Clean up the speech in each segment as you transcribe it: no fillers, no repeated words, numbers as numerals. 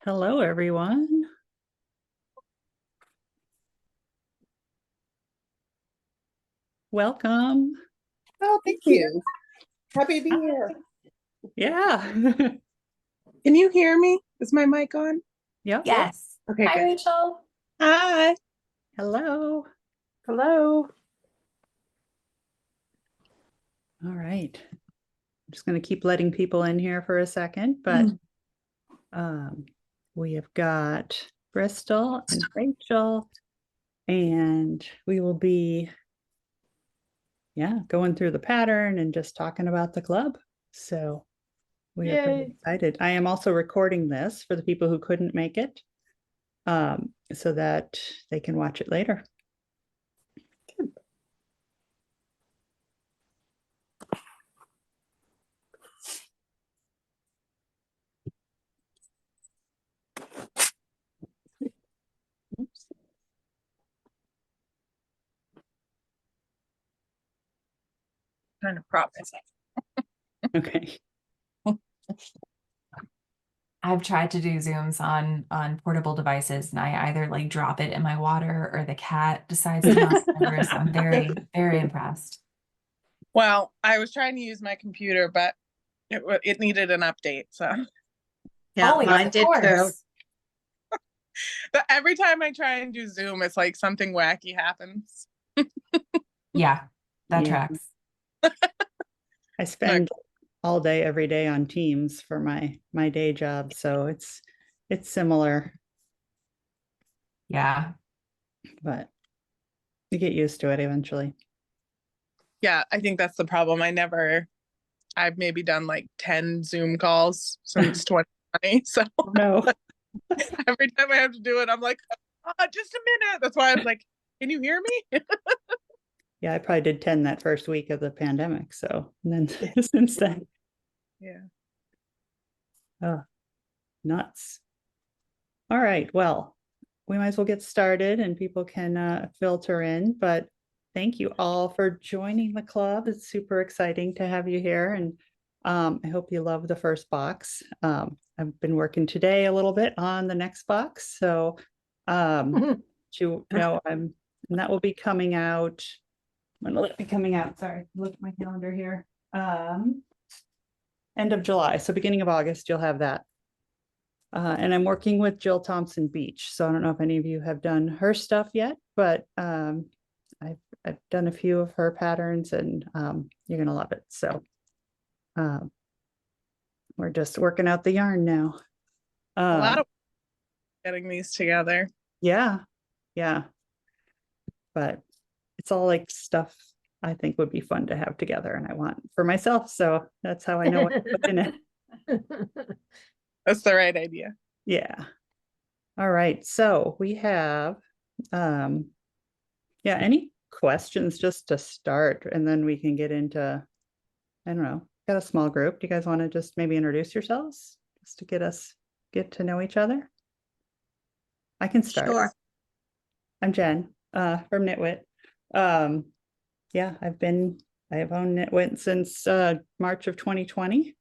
Hello, everyone. Welcome. Oh, thank you. Happy to be here. Yeah. Can you hear me? Is my mic on? Yep. Yes. Okay, Hi, good. Rachel. Hi. Hello. Hello. All right. I'm just going to keep letting people in here for a second, but we have got Bristol and Rachel, and we will be, going through the pattern and just talking about the club. So we are pretty excited. I am also recording this for the people who couldn't make it, so that they can watch it later. Oops. Trying to prop myself. Okay. I've tried to do Zooms on portable devices, and I either like drop it in my water or the cat decides to knock over. So I'm very, very impressed. Well, I was trying to use my computer, but it needed an update. So Yeah, Always, mine of did too. course. but every time I try and do Zoom, it's like something wacky happens. Yeah, that Yeah. tracks. I spend all day, every day on Teams for my day job, so it's similar, Yeah. but you get used to it eventually. Yeah, I think that's the problem. I've maybe done like 10 Zoom calls since 2020. So No. every time I have to do it, I'm like, just a minute. That's why I was like, can you hear me? Yeah, I probably did 10 that first week of the pandemic. So and then since then. Yeah. Oh, nuts. All right. Well, we might as well get started and people can filter in, but thank you all for joining the club. It's super exciting to have you here, and I hope you love the first box. I've been working today a little bit on the next box, so you know, and that will be coming out. When will it be coming out? Sorry, look at my calendar here. End of July, so beginning of August, you'll have that. And I'm working with Jill Thompson Beach. So I don't know if any of you have done her stuff yet, but I've done a few of her patterns, and you're gonna love it. So we're just working out the yarn now. A lot of getting these together. Yeah. But it's all like stuff I think would be fun to have together, and I want for myself. So that's how I know what to put in it. That's the right idea. Yeah. All right. So we have, any questions just to start, and then we can get into, I don't know, got a small group. Do you guys want to just maybe introduce yourselves just to get to know each other? I can start. Sure. I'm Jenn, from KnitWit. I have owned KnitWit since March of 2020,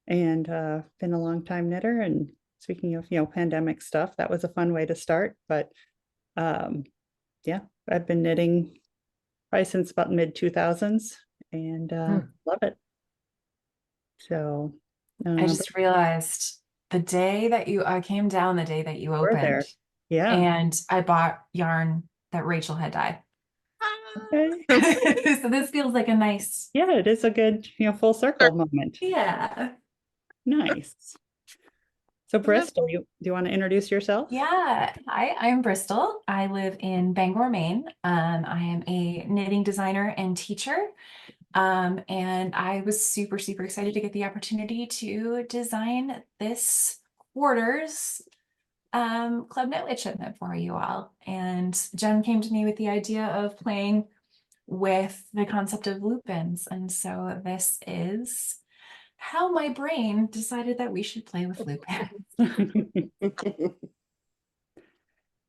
and been a long time knitter. And speaking of, pandemic stuff, that was a fun way to start. But I've been knitting probably since about mid 2000s, and love it. So I just realized I came down the day that you opened. there. Yeah. And I bought yarn that Rachel had dyed. Okay. So this feels like a nice. Yeah, it is a good, full circle moment. Yeah. Nice. So Bristol, do you want to introduce yourself? Yeah. Hi, I'm Bristol. I live in Bangor, Maine. I am a knitting designer and teacher. And I was super, super excited to get the opportunity to design this quarters Club KnitWit shipment for you all. And Jen came to me with the idea of playing with the concept of loop ends. And so this is how my brain decided that we should play with loop ends.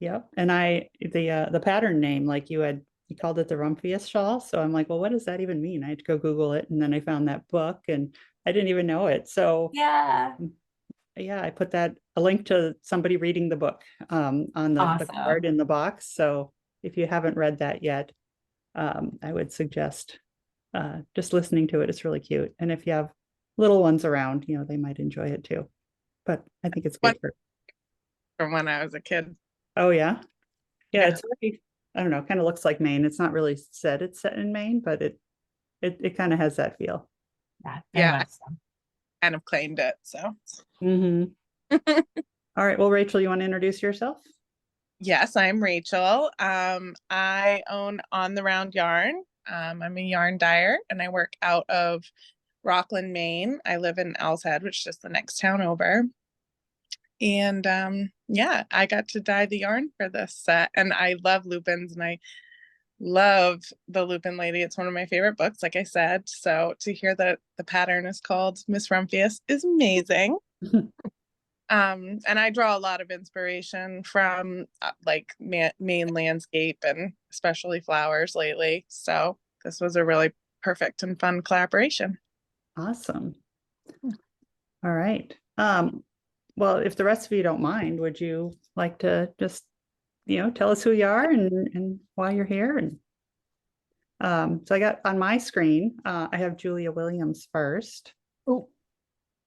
Yep. And the pattern name, like you called it the Rumphius Shawl. So I'm like, well, what does that even mean? I had to go Google it, and then I found that book, and I didn't even know it. So Yeah. yeah, I put a link to somebody reading the book on the card Awesome. in the box. So if you haven't read that yet, I would suggest just listening to it. It's really cute. And if you have little ones around, they might enjoy it too. But I think it's One good for. from when I was a kid. Oh yeah, yeah. Yeah. It's really, I don't know, kind of looks like Maine. It's not really said it's set in Maine, but it kind of has that feel. Yeah, Yeah, very I much so. kind of claimed it. So Mm-hmm. All right. Well, Rachel, you want to introduce yourself? yes, I'm Rachel. I own On the Round Yarn. I'm a yarn dyer and I work out of Rockland, Maine. I live in Owl's Head, which is just the next town over. And yeah, I got to dye the yarn for this set. And I love lupins and I love The Lupin Lady. It's one of my favorite books, like I said. So to hear that the pattern is called Miss Rumphius is amazing. And I draw a lot of inspiration from like Maine landscape and especially flowers lately. So this was a really perfect and fun collaboration. Awesome. All right. Well, if the rest of you don't mind, would you like to just, tell us who you are and why you're here? And so I got on my screen, I have Julia Williams first. Oh,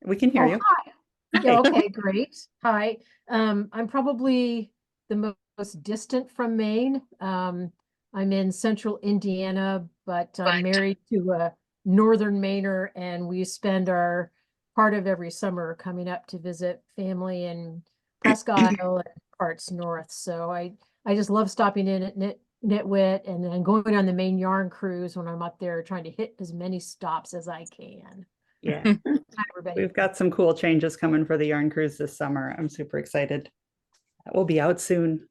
We can hear you. hi. Hi. Yeah, okay, great. Hi. I'm probably the most distant from Maine. I'm in central Indiana, but I'm married to a northern Mainer, and we spend our part of every summer coming up to visit family in Presque Isle and parts north. So I just love stopping in at KnitWit and then going on the Maine yarn cruise when I'm up there trying to hit as many stops as I can. Yeah. Hi, everybody. We've got some cool changes coming for the yarn cruise this summer. I'm super excited. That will be out soon.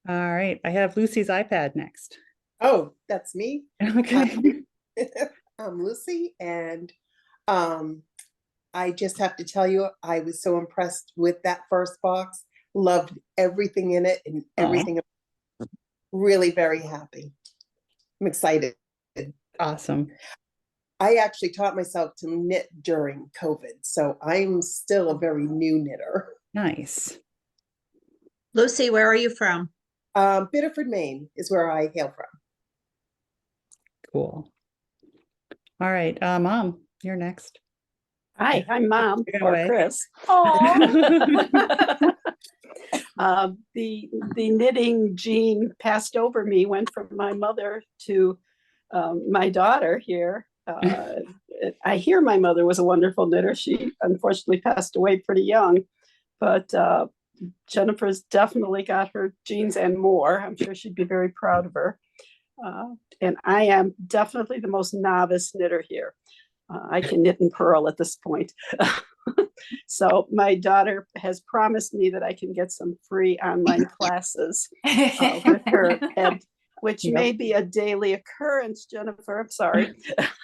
All right. I have Lucy's iPad next. Oh, that's me. Okay. I'm Lucy, and I just have to tell you, I was so impressed with that first box. Loved everything in it and everything. Really very happy. I'm excited. Awesome. I actually taught myself to knit during COVID, so I'm still a very new knitter. Nice. Lucy, where are you from? Biddeford, Maine is where I hail from. Cool. All right. Mom, you're next. Hi, I'm Mom Take it or away. Chris. Oh. The knitting gene passed over me, went from my mother to my daughter here. I hear my mother was a wonderful knitter. She unfortunately passed away pretty young, but Jennifer's definitely got her genes and more. I'm sure she'd be very proud of her. And I am definitely the most novice knitter here. I can knit and purl at this point. So my daughter has promised me that I can get some free online classes with her, which may be a daily occurrence, Jennifer. I'm sorry.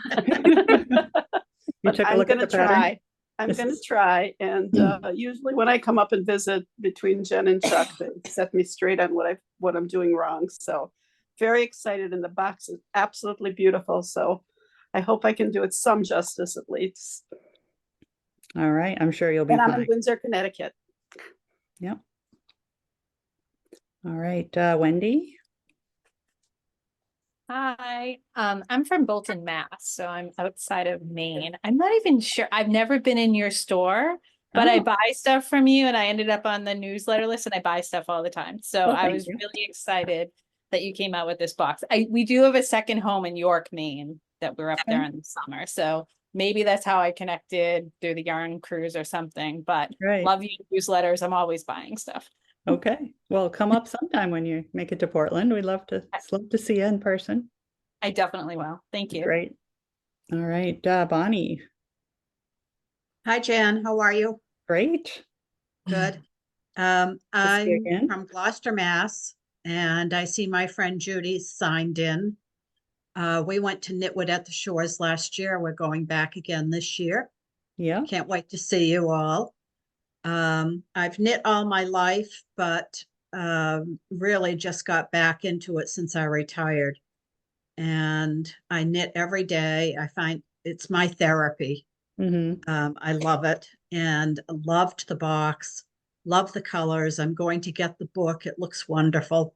But I'm going to try. I'm going to try. And usually when I come up and visit between Jen and Chuck, they set me straight on what I'm doing wrong. So very excited, and the box is absolutely beautiful. So I hope I can do it some justice at least. All right. I'm sure you'll be And I'm fine. in Windsor, Connecticut. Yep. All right. Wendy. Hi, I'm from Bolton, Mass, so I'm outside of Maine. I'm not even sure. I've never been in your store, but I Oh. buy stuff from you, and I ended up on the newsletter list, and I buy stuff all the time. So Oh, I thank was you. really excited that you came out with this box. We do have a second home in York, Maine, that we're up there in the summer. So maybe that's how I connected through the yarn cruise or something. But Right. love your newsletters. I'm always buying stuff. Okay. Well, come up sometime when you make it to Portland. We'd love to see you in person. I definitely will. Thank you. Great. All right. Bonnie. Hi, Jen. How are you? Great. Good. see you I'm again. from Gloucester, Mass, and I see my friend Judy signed in. We went to KnitWit at the Shores last year. We're going back again this year. Yeah. Can't wait to see you all. I've knit all my life, but really just got back into it since I retired. And I knit every day. I find it's my therapy. Mm-hmm. I love it. and loved the box, love the colors. I'm going to get the book. It looks wonderful.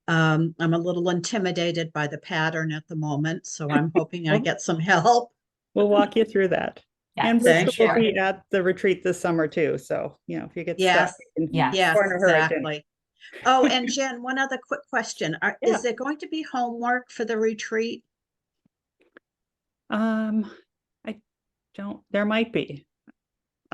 I'm a little intimidated by the pattern at the moment, so I'm hoping I get some help. We'll walk you through that. And Yes, Bristol will sure. be at the retreat this summer too. So, you know, if you get Yes. stuck, you can Yes. Yes, corner her again. exactly. Oh, and Jen, one other quick question. Yeah. Is there going to be homework for the retreat? I don't, there might be.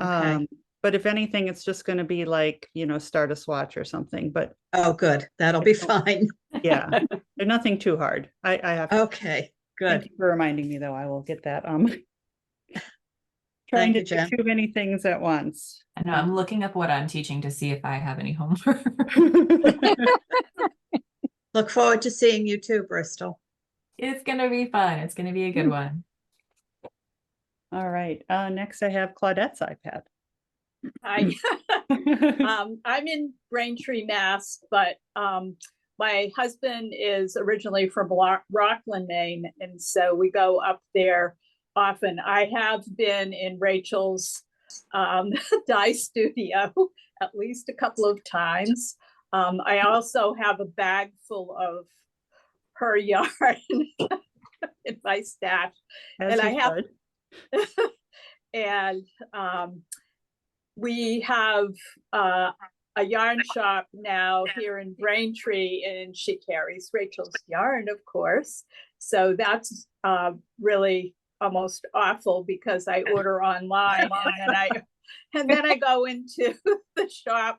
Okay. But if anything, it's just going to be like, you know, start a swatch or something, but Oh, good. That'll be fine. yeah, there's nothing too hard. I have Okay, thank good. you for reminding me though. I will get that. Trying Thank to you, do Jen. too many things at once. I know I'm looking up what I'm teaching to see if I have any homework. Look forward to seeing you too, Bristol. It's gonna be fun. It's gonna be a good one. All right. Next I have Claudette's iPad. Hi. I'm in Braintree, Mass, but my husband is originally from Rockland, Maine, and so we go up there often. I have been in Rachel's dye studio at least a couple of times. I also have a bag full of her yarn in my stash. As And I you have should. and we have a yarn shop now here in Braintree, and she carries Rachel's yarn, of course. So that's really almost awful because I order online and then I go into the shop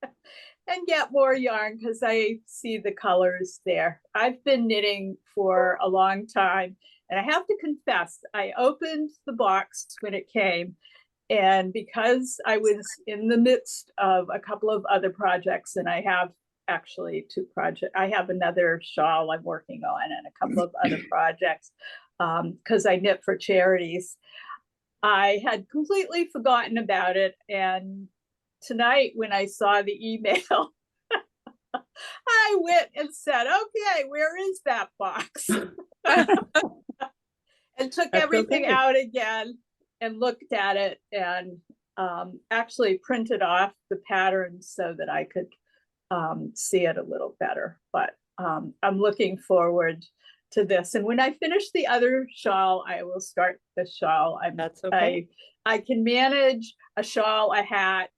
and get more yarn because I see the colors there. I've been knitting for a long time, and I have to confess, I opened the box when it came, and because I was in the midst of a couple of other projects, and I have actually 2 projects. I have another shawl I'm working on and a couple of other projects because I knit for charities. I had completely forgotten about it, and tonight when I saw the email, I went and said, okay, where is that box? And took That's everything okay. out again and looked at it and actually printed off the patterns so that I could see it a little better. But I'm looking forward to this. And when I finish the other shawl, I will start the shawl. That's okay. I can manage a shawl, a hat,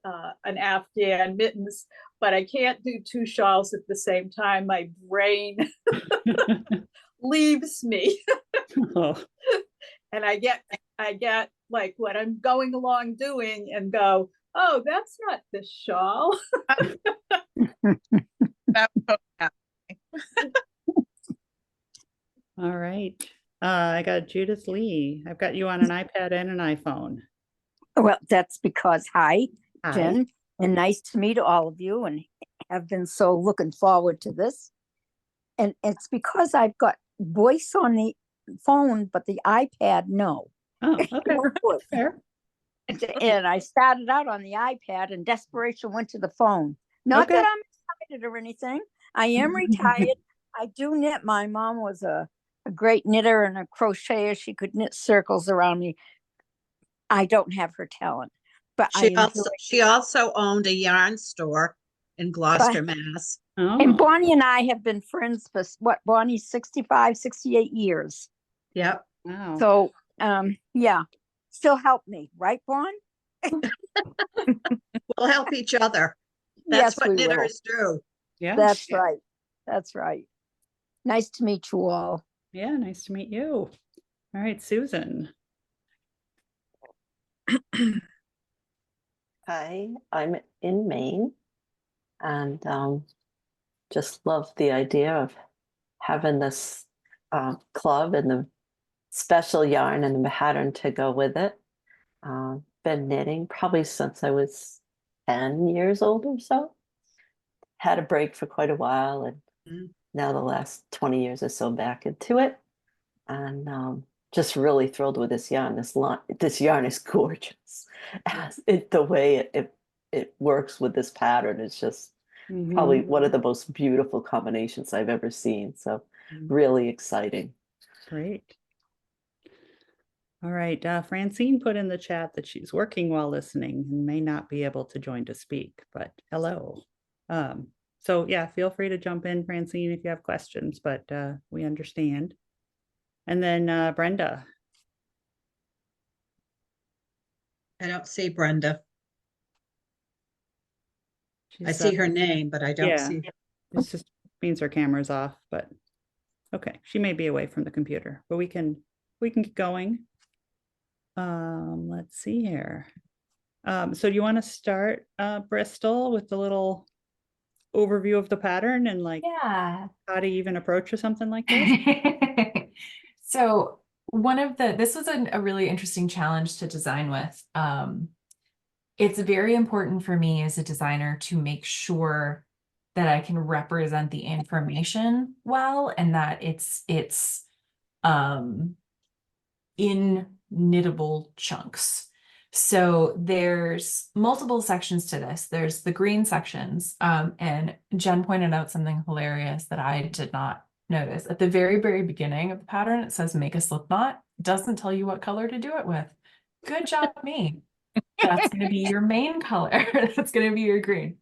an Afghan, mittens, but I can't do 2 shawls at the same time. My brain leaves me. Oh, And I get like what I'm going along doing and go, oh, that's not this shawl. That would happen. all right. I got Judith Lee. I've got you on an iPad and an iPhone. Well, that's because, hi, Hi. Jen, and nice to meet all of you, and have been so looking forward to this. And it's because I've got voice on the phone, but the iPad, no. Oh, okay. Fair. And I started out on the iPad, and desperation went to the phone. Not Okay. that I'm excited or anything. I am retired. I do knit. My mom was a great knitter and a crocheter. She could knit circles around me. I don't have her talent, but She also owned a yarn store in Gloucester, Mass. Oh, and Bonnie and I have been friends for what, Bonnie's 65, 68 years. Yep. wow. So, yeah, still help me, right, Bon? We'll help each other. Yes, That's what we will. knitters do. Yeah. That's right. That's right. Nice to meet you all. Yeah. Nice to meet you. All right, Susan. Hi, I'm in Maine and just love the idea of having this club and the special yarn and the pattern to go with it. Been knitting probably since I was 10 years old or so. Had a break for quite a while, and now the last 20 years or so back into it. And just really thrilled with this yarn. This yarn is gorgeous. The way it works with this pattern is just probably one of the most beautiful combinations I've ever seen. So really exciting. Great. All right, Francine put in the chat that she's working while listening and may not be able to join to speak, but hello. So yeah, feel free to jump in, Francine, if you have questions, but we understand. And then Brenda. I don't see Brenda. I She's, see her name, but I don't yeah, see. this just means her camera's off, but okay, she may be away from the computer, but we can keep going. Let's see here. So do you want to start, Bristol, with the little overview of the pattern and like Yeah. how to even approach or something like this? So this was a really interesting challenge to design with. It's very important for me as a designer to make sure that I can represent the information well and that it's in knittable chunks. So there's multiple sections to this. There's the green sections, and Jen pointed out something hilarious that I did not notice. At the very, very beginning of the pattern, it says make a slip knot. It doesn't tell you what color to do it with. Good job, me. That's going to be your main color. That's going to be your green.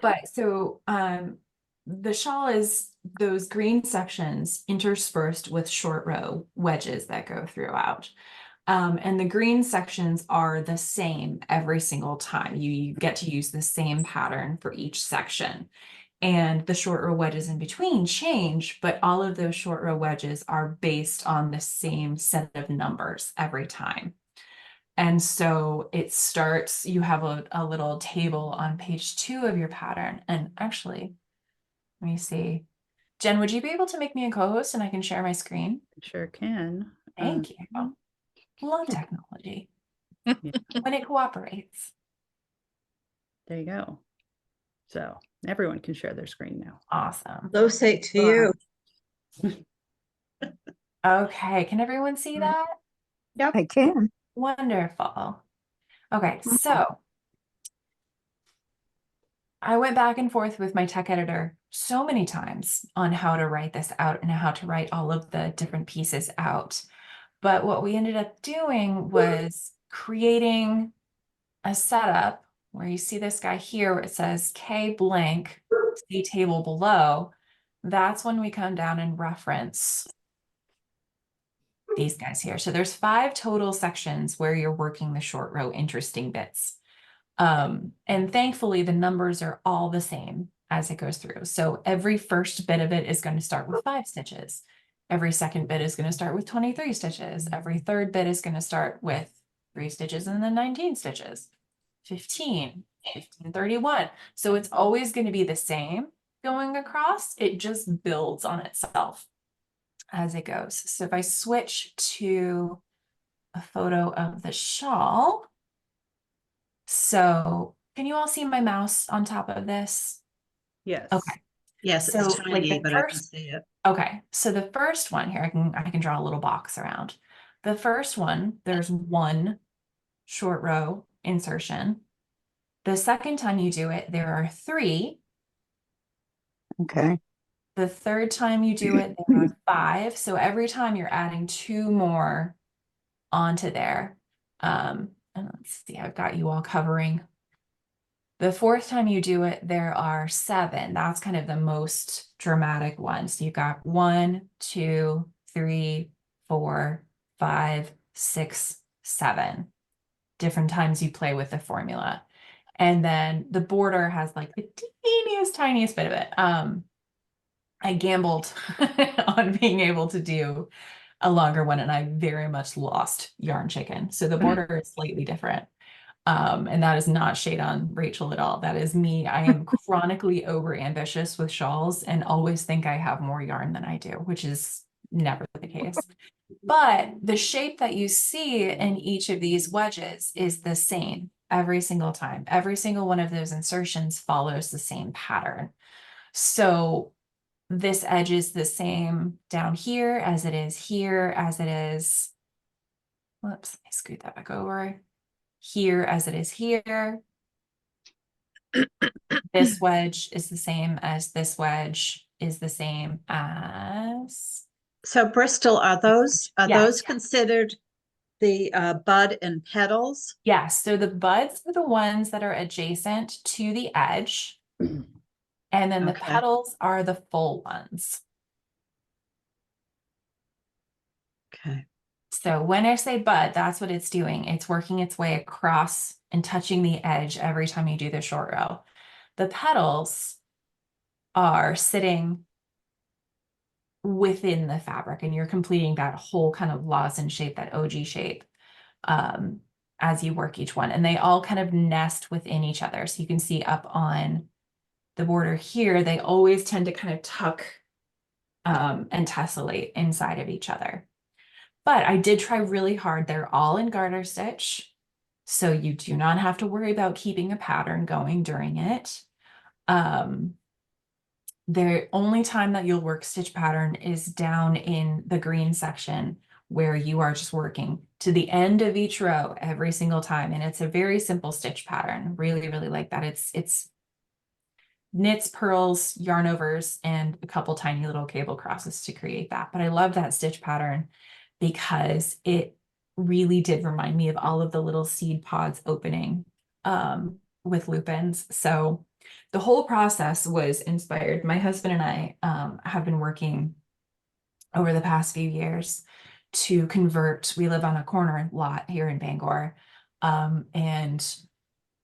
But so the shawl is those green sections interspersed with short row wedges that go throughout. And the green sections are the same every single time. You get to use the same pattern for each section. And the short row wedges in between change, but all of those short row wedges are based on the same set of numbers every time. And so it starts, you have a little table on page 2 of your pattern. And actually, let me see. Jen, would you be able to make me a co-host and I can share my screen? Sure can. Thank you. Love technology. When it cooperates. There you go. So everyone can share their screen now. Awesome. Those say to you. Okay, can everyone see that? Yep. I can. Wonderful. Okay, so I went back and forth with my tech editor so many times on how to write this out and how to write all of the different pieces out. But what we ended up doing was creating a setup where you see this guy here where it says K blank, see table below. That's when we come down and reference these guys here. So there's 5 total sections where you're working the short row interesting bits. And thankfully the numbers are all the same as it goes through. So every first bit of it is going to start with 5 stitches. Every second bit is going to start with 23 stitches. Every third bit is going to start with 3 stitches and then 19 stitches, 15, 15, 31. So it's always going to be the same going across. It just builds on itself as it goes. So if I switch to a photo of the shawl, so can you all see my mouse on top of this? Yes. Okay. Yes, So, it's like, tiny, the but I can first- see it. Okay, so the first one here, I can draw a little box around. The first one, there's 1 short row insertion. The second time you do it, there are 3. Okay. The third time you do it, there are 5. So every time you're adding 2 more onto there. And let's see, I've got you all covering. The fourth time you do it, there are 7. That's kind of the most dramatic one. So you've got 1, 2, 3, 4, 5, 6, 7 different times you play with the formula. And then the border has like the tiniest bit of it. I gambled on being able to do a longer one and I very much lost yarn chicken. So the border is slightly different. And that is not shade on Rachel at all. That is me. I am chronically over ambitious with shawls and always think I have more yarn than I do, which is never the case. But the shape that you see in each of these wedges is the same every single time. Every single one of those insertions follows the same pattern. So this edge is the same down here as it is here, as it is. Whoops, I screwed that back over. Here as it is here. This wedge is the same as this wedge is the same as So Bristol, are those Yes. considered the bud and petals? Yes, so the buds are the ones that are adjacent to the edge, and then the Okay. petals are the full ones. Okay. So when I say bud, that's what it's doing. It's working its way across and touching the edge every time you do the short row. The petals are sitting within the fabric, and you're completing that whole kind of lozenge shape, that OG shape, as you work each one. And they all kind of nest within each other. So you can see up on the border here, they always tend to kind of tuck and tessellate inside of each other. But I did try really hard. They're all in garter stitch, so you do not have to worry about keeping a pattern going during it. The only time that you'll work stitch pattern is down in the green section, where you are just working to the end of each row every single time. And it's a very simple stitch pattern. Really, really like that. It's knits, purls, yarn overs, and a couple tiny little cable crosses to create that. But I love that stitch pattern because it really did remind me of all of the little seed pods opening with lupins. So the whole process was inspired. My husband and I have been working over the past few years to convert. We live on a corner lot here in Bangor, and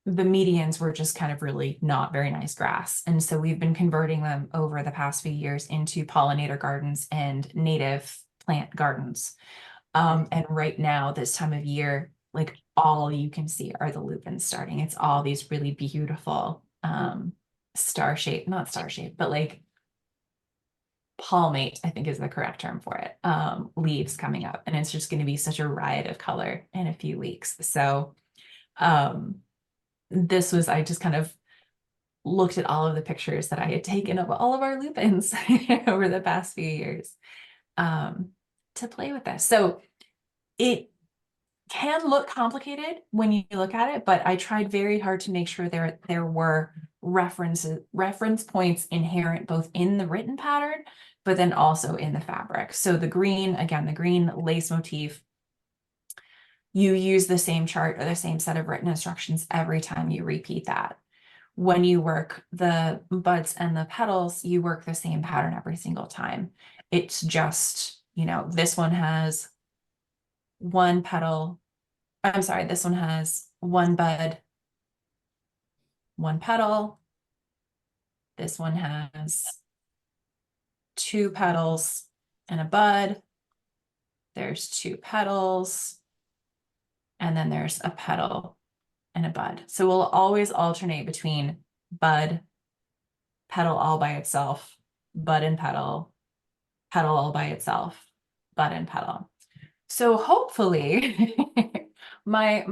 the medians were just kind of really not very nice grass. And so we've been converting them over the past few years into pollinator gardens and native plant gardens. And right now, this time of year, like all you can see are the lupins starting. It's all these really beautiful star shape, not star shape, but like palmate, I think is the correct term for it, leaves coming up. And it's just going to be such a riot of color in a few weeks. So I just kind of looked at all of the pictures that I had taken of all of our lupins over the past few years to play with this. So it can look complicated when you look at it, but I tried very hard to make sure there were reference points inherent both in the written pattern, but then also in the fabric. So the green, again, the green lace motif, you use the same chart or the same set of written instructions every time you repeat that. When you work the buds and the petals, you work the same pattern every single time. It's just, this one has one petal. I'm sorry, this one has one bud, one petal. This one has two petals and a bud. There's two petals, and then there's a petal and a bud. So we'll always alternate between bud, petal all by itself, bud and petal, petal all by itself, bud and petal. So hopefully my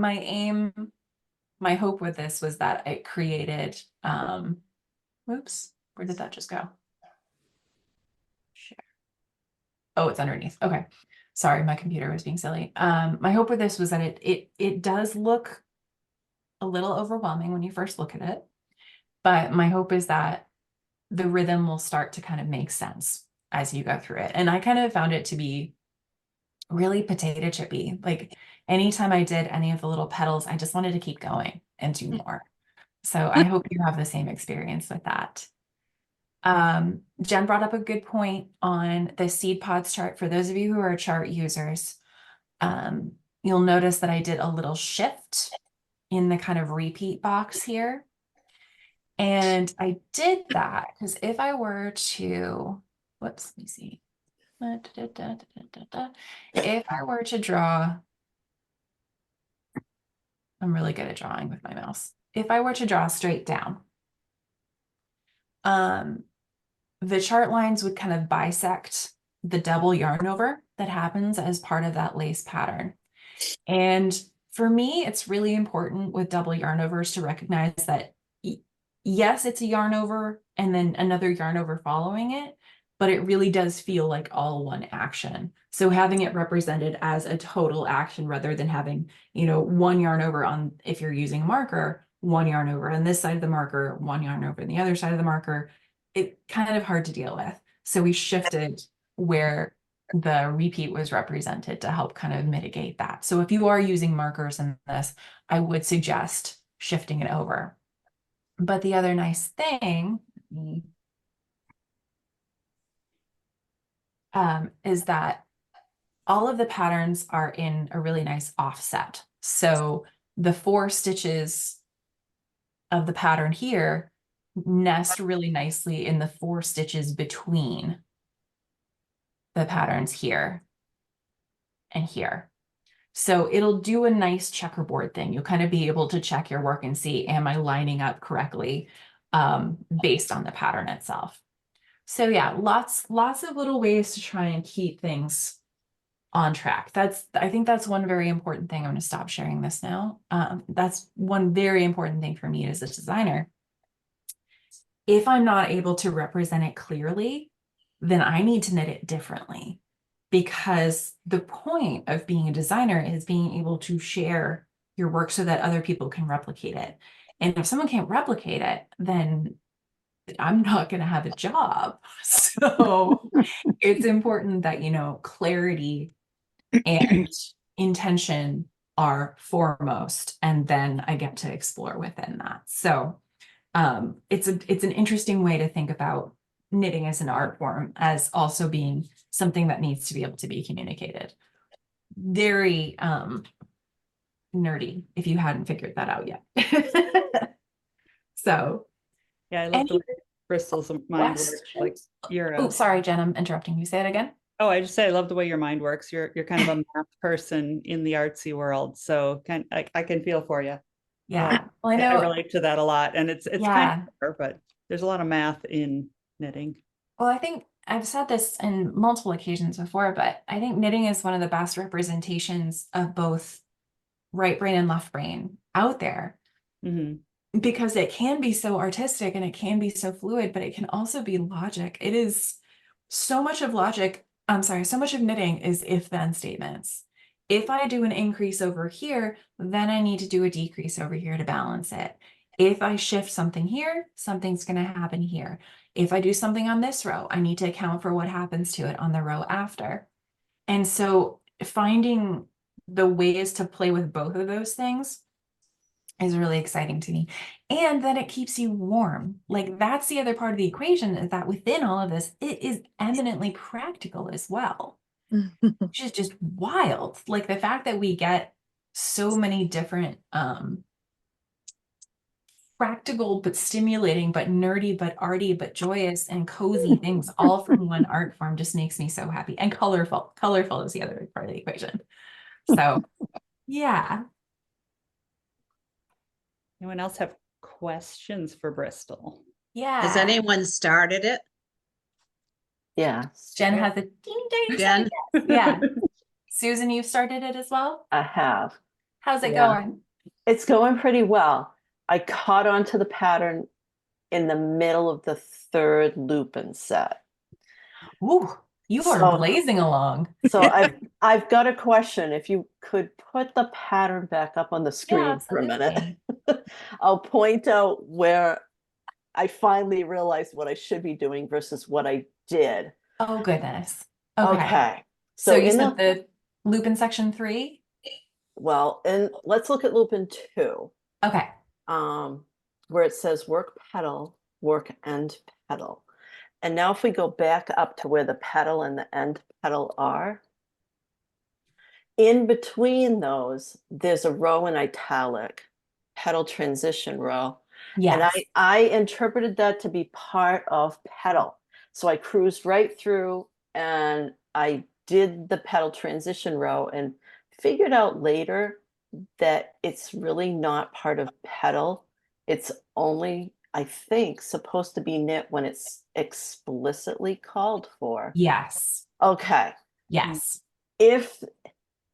hope with this was that it created, whoops, where did that just go? Share. Oh, it's underneath. Okay. Sorry, my computer was being silly. My hope with this was that it does look a little overwhelming when you first look at it, but my hope is that the rhythm will start to kind of make sense as you go through it. And I kind of found it to be really potato chippy. Like anytime I did any of the little petals, I just wanted to keep going and do more. So I hope you have the same experience with that. Jen brought up a good point on the seed pods chart. For those of you who are chart users, you'll notice that I did a little shift in the kind of repeat box here. And I did that because if I were to, whoops, let me see. If I were to draw, I'm really good at drawing with my mouse. If I were to draw straight down, the chart lines would kind of bisect the double yarn over that happens as part of that lace pattern. And for me, it's really important with double yarn overs to recognize that yes, it's a yarn over and then another yarn over following it, but it really does feel like all one action. So having it represented as a total action rather than having, one yarn over on, if you're using a marker, one yarn over on this side of the marker, one yarn over on the other side of the marker, it's kind of hard to deal with. So we shifted where the repeat was represented to help kind of mitigate that. So if you are using markers in this, I would suggest shifting it over. But the other nice thing is that all of the patterns are in a really nice offset. So the 4 stitches of the pattern here nest really nicely in the 4 stitches between the patterns here and here. So it'll do a nice checkerboard thing. You'll kind of be able to check your work and see, am I lining up correctly based on the pattern itself. So yeah, lots of little ways to try and keep things on track. I think that's one very important thing. I'm going to stop sharing this now. That's one very important thing for me as a designer. If I'm not able to represent it clearly, then I need to knit it differently, because the point of being a designer is being able to share your work so that other people can replicate it. And if someone can't replicate it, then I'm not going to have a job. So it's important that, you know, clarity and intention are foremost, and then I get to explore within that. So it's an interesting way to think about knitting as an art form, as also being something that needs to be able to be communicated. Very nerdy, if you hadn't figured that out yet. So Yeah, I love the way Bristol's mind works. Like you're oh, sorry, Jen, I'm interrupting you. Say it again. Oh, I just say I love the way your mind works. You're kind of a math person in the artsy world, so I can feel for you. Yeah, well, I I know. relate to that a lot, and it's kind of hard, but there's a lot of math in knitting. Well, I think I've said this in multiple occasions before, but I think knitting is one of the best representations of both right brain and left brain out there. Because it can be so artistic and it can be so fluid, but it can also be logic. It is so much of logic. I'm sorry, so much of knitting is if-then statements. If I do an increase over here, then I need to do a decrease over here to balance it. If I shift something here, something's going to happen here. If I do something on this row, I need to account for what happens to it on the row after. And so finding the ways to play with both of those things is really exciting to me. And then it keeps you warm. Like, that's the other part of the equation, is that within all of this, it is eminently practical as well, which is just wild. Like the fact that we get so many different practical but stimulating but nerdy but arty but joyous and cozy things all from one art form just makes me so happy. And colorful is the other part of the equation. So yeah. Anyone else have questions for Bristol? Yeah. Has anyone started it? Yeah. Jen has a teeny tiny Jen? yes. Yeah. Susan, you've started it as well? I have. How's it Yeah. going? It's going pretty well. I caught on to the pattern in the middle of the 3rd Lupin set. Ooh, you are blazing along. So I've got a question. If you could put the pattern back up on the screen for a minute, I'll point out where I finally realized what I should be doing versus what I did. Oh, goodness. Okay. So you said the Lupin section 3? Well, and let's look at Lupin 2. Okay. Where it says work petal, work end petal. And now if we go back up to where the petal and the end petal are, in between those, there's a row in italic, petal transition row. Yes. And I interpreted that to be part of petal. So I cruised right through and I did the petal transition row and figured out later that it's really not part of petal. It's only, I think, supposed to be knit when it's explicitly called for. Yes. Okay. Yes. If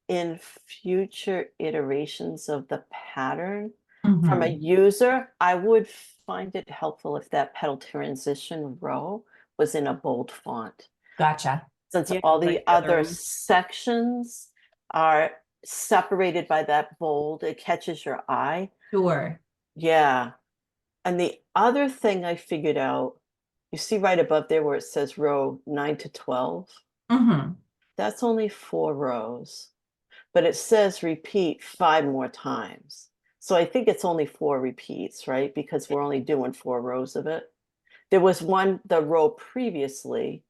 in future iterations of the pattern from a user, I would find it helpful if that petal transition row was in a bold font. Gotcha. Since all the other sections are separated by that bold, it catches your eye. Sure. Yeah. And the other thing I figured out, you see right above there where it says row 9 to 12? that's only 4 rows, but it says repeat 5 more times. So I think it's only 4 repeats, right? Because we're only doing 4 rows of it. There was one, the row previously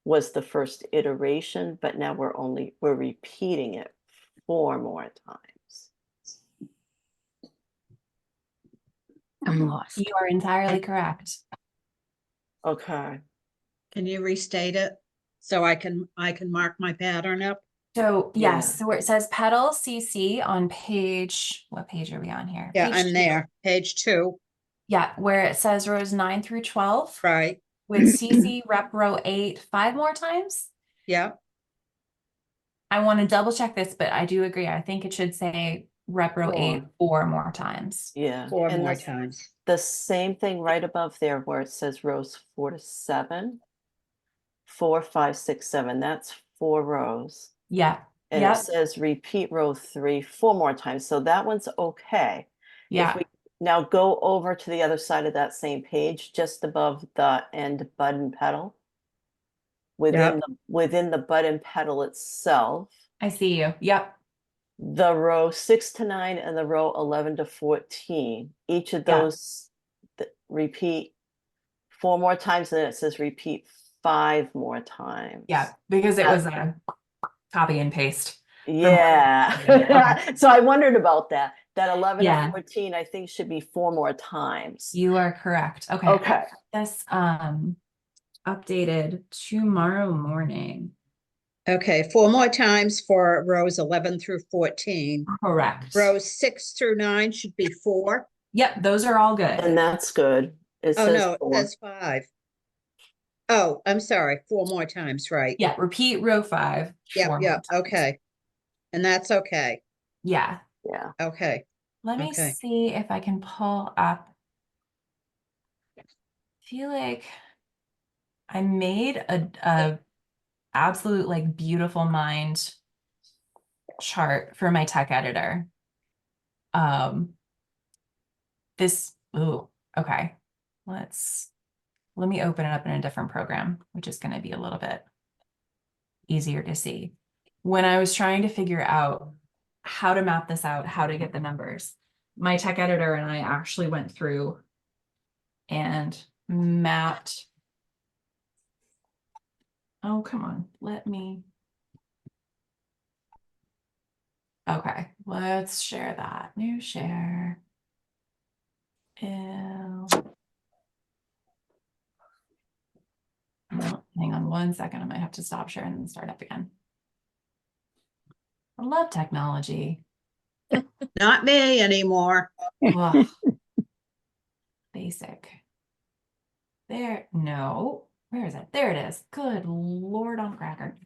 was the first iteration, but now we're repeating it 4 more times. I'm lost. You are entirely correct. Okay. Can you restate it so I can mark my pattern up? So Yeah. yes, so where it says petal CC on page, what page are we on here? Yeah, Page I'm 2. there, page 2, Yeah, where it says rows 9 through 12 right? with CC rep row 8 5 more times. Yeah, I want to double check this, but I do agree. I think it should say rep row 8 4 more times. Yeah. 4 And more the, times. the same thing right above there where it says rows 4 to 7. 4, 5, 6, 7. That's 4 rows. Yeah. And Yep. it says repeat row 3 4 more times. So that one's okay. Yeah. If we now go over to the other side of that same page, just above the end bud and petal, within the bud and petal itself, I see you. Yep. the row 6 to 9 and the row 11 to 14, each of Yeah. those repeat 4 more times, and then it says repeat 5 more times. Yeah, because it was a copy and paste. Yeah. So I wondered about that. That 11 Yeah. to 14, I think, should be 4 more times. You are correct. Okay. Okay. This updated tomorrow morning. Okay, 4 more times for rows 11 through 14. Correct. Rows 6 through 9 should be 4. Yep, those are all good. And that's good. It Oh, says no, it 4. says 5. Oh, I'm sorry, 4 more times, right? Yeah, repeat row 5. Yep, 4 more yep, times. okay. And that's okay. Yeah. Yeah. Okay. Let me Okay. see if I can pull up. I feel like I made a absolute like beautiful mind chart for my tech editor. Okay. Let me open it up in a different program, which is going to be a little bit easier to see. When I was trying to figure out how to map this out, how to get the numbers, my tech editor and I actually went through and mapped. Oh, come on. Okay, let's share that. New share. Oh, hang on 1 second. I might have to stop sharing and start up again. I love technology. Not me anymore. Ugh. Basic. There, no. Where is it? There it is. Good Lord on cracker.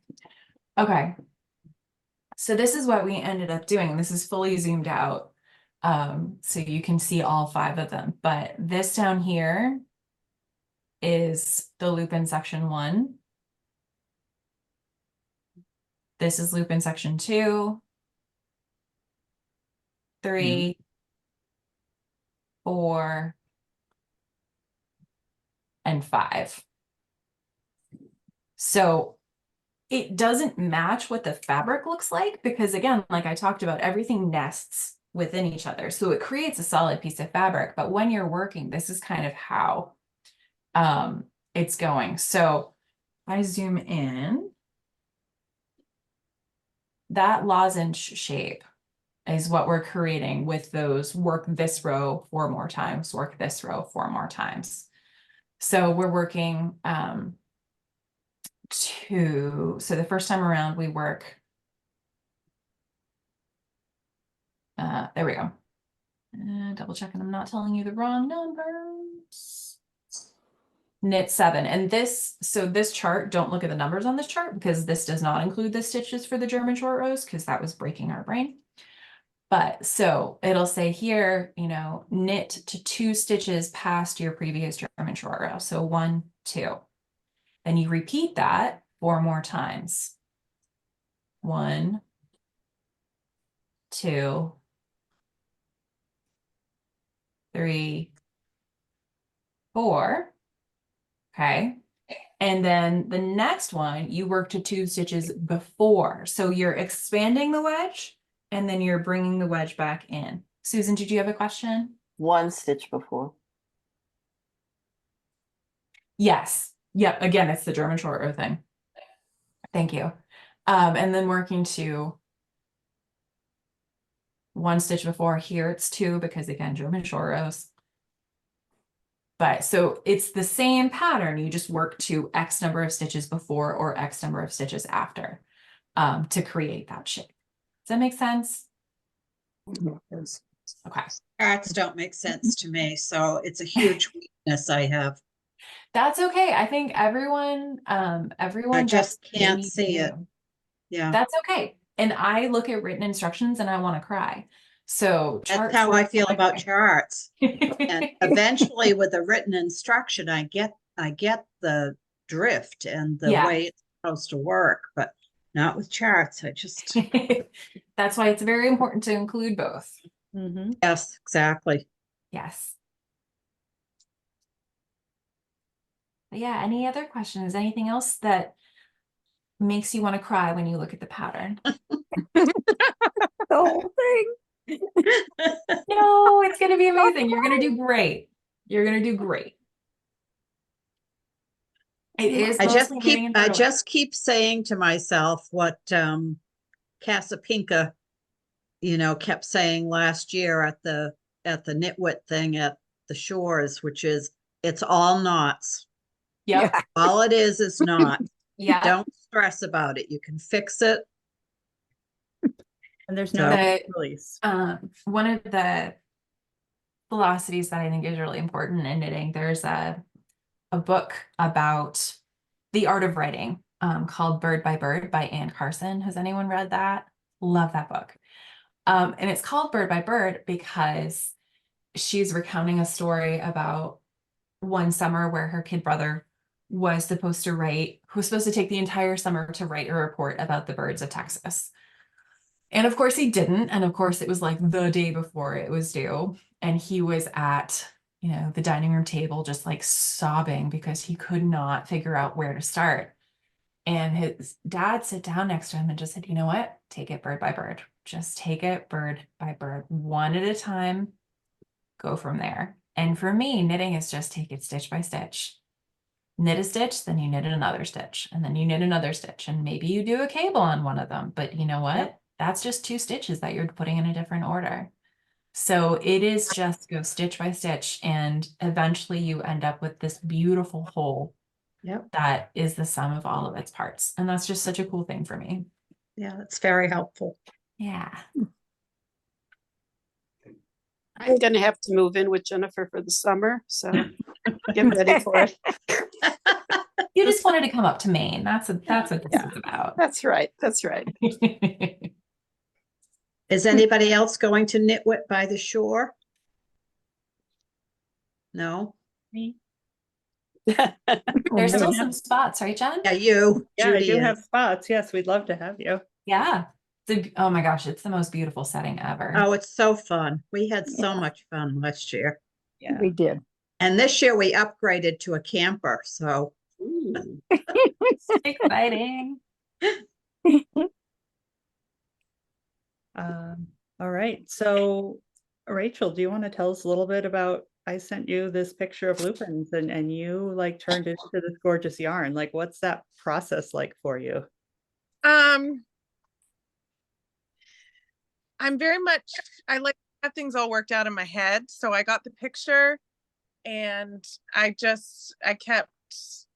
Okay. So this is what we ended up doing. This is fully zoomed out. So you can see all 5 of them. But this down here is the loop in section 1. This is loop in section 2, 3, 4, and 5. So it doesn't match what the fabric looks like because, again, like I talked about, everything nests within each other. So it creates a solid piece of fabric. But when you're working, this is kind of how it's going. So if I zoom in, that lozenge shape is what we're creating with those work this row 4 more times, work this row 4 more times. So we're working so the first time around we work, there we go. Double checking I'm not telling you the wrong numbers. Knit 7. And this chart, don't look at the numbers on this chart because this does not include the stitches for the German short rows because that was breaking our brain. But so it'll say here, knit to 2 stitches past your previous German short row. So 1, 2. Then you repeat that 4 more times. 1, 2, 3, 4. Okay. And then the next one, you work to 2 stitches before. So you're expanding the wedge and then you're bringing the wedge back in. Susan, did you have a question? 1 stitch before. Yes. Yep. Again, it's the German short row thing. Thank you. And then working to 1 stitch before. Here it's 2 because again, German short rows. But so it's the same pattern. You just work to X number of stitches before or X number of stitches after to create that shape. Does that make sense? Okay. Charts don't make sense to me, so it's a huge weakness I have. That's okay. I think everyone I just does can't need see it. to. Yeah, That's okay. And I look at written instructions and I want to cry. So that's charts how I work feel when about cry. charts. And eventually with a written instruction, I get the drift and the Yeah. way it's supposed to work, but not with charts. I just, That's why it's very important to include both. Mhm. yes, exactly. Yes. But yeah, any other questions? Anything else that makes you want to cry when you look at the pattern? The whole thing. No, it's going to be amazing. You're going to do great. You're going to do great. It is mostly knitting and I sewing. just keep saying to myself what Casapinka, kept saying last year at the KnitWit thing at the shores, which is it's all knots. Yep. All it is knots. Yeah. Don't stress about it. You can fix it. And there's no The, release. one of the philosophies that I think is really important in knitting, there's a book about the art of writing called Bird by Bird by Anne Carson. Has anyone read that? Love that book. And it's called Bird by Bird because she's recounting a story about one summer where her kid brother was supposed to take the entire summer to write a report about the birds of Texas. And of course he didn't. And of course it was like the day before it was due. And he was at, the dining room table, just like sobbing because he could not figure out where to start. And his dad sat down next to him and just said, you know what? Take it bird by bird. Just take it bird by bird, one at a time. Go from there. And for me, knitting is just take it stitch by stitch. Knit a stitch, then you knit another stitch, and then you knit another stitch. And maybe you do a cable on one of them, but you know what? Yep. That's just 2 stitches that you're putting in a different order. So it is just go stitch by stitch, and eventually you end up with this beautiful whole. Yep. That is the sum of all of its parts. And that's just such a cool thing for me. Yeah, that's very helpful. Yeah. I'm going to have to move in with Jennifer for the summer, so get ready for it. You just wanted to come up to Maine. That's what this is about. That's right. That's right. Is anybody else going to KnitWit by the shore? No? Me? There's still some spots, right, Jen? Yeah, you. Yeah, I Judy do is. have spots. Yes, we'd love to have you. Yeah. Oh my gosh, it's the most beautiful setting ever. Oh, it's so fun. We had so much fun last year. Yeah. We did. And this year we upgraded to a camper, so. Exciting. All right. So, Rachel, do you want to tell us a little bit about? I sent you this picture of lupins, and you like turned it into this gorgeous yarn. Like, what's that process like for you? I'm very much, I like to have things all worked out in my head. So I got the picture and I kept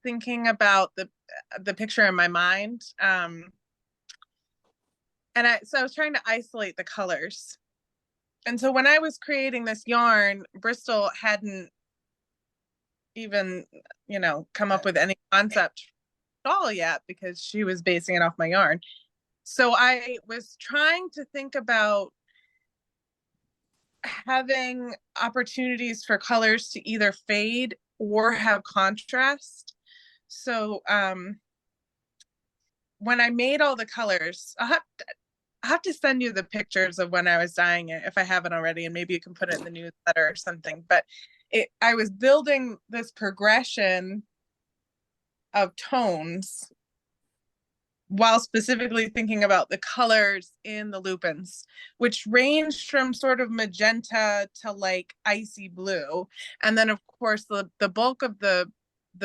thinking about the picture in my mind. So I was trying to isolate the colors. And so when I was creating this yarn, Bristol hadn't even, come up with any concept at all yet because she was basing it off my yarn. So I was trying to think about having opportunities for colors to either fade or have contrast. So when I made all the colors, I'll have to send you the pictures of when I was dyeing it if I haven't already, and maybe you can put it in the newsletter or something. But I was building this progression of tones while specifically thinking about the colors in the lupins, which ranged from sort of magenta to like icy blue. And then of course the bulk of the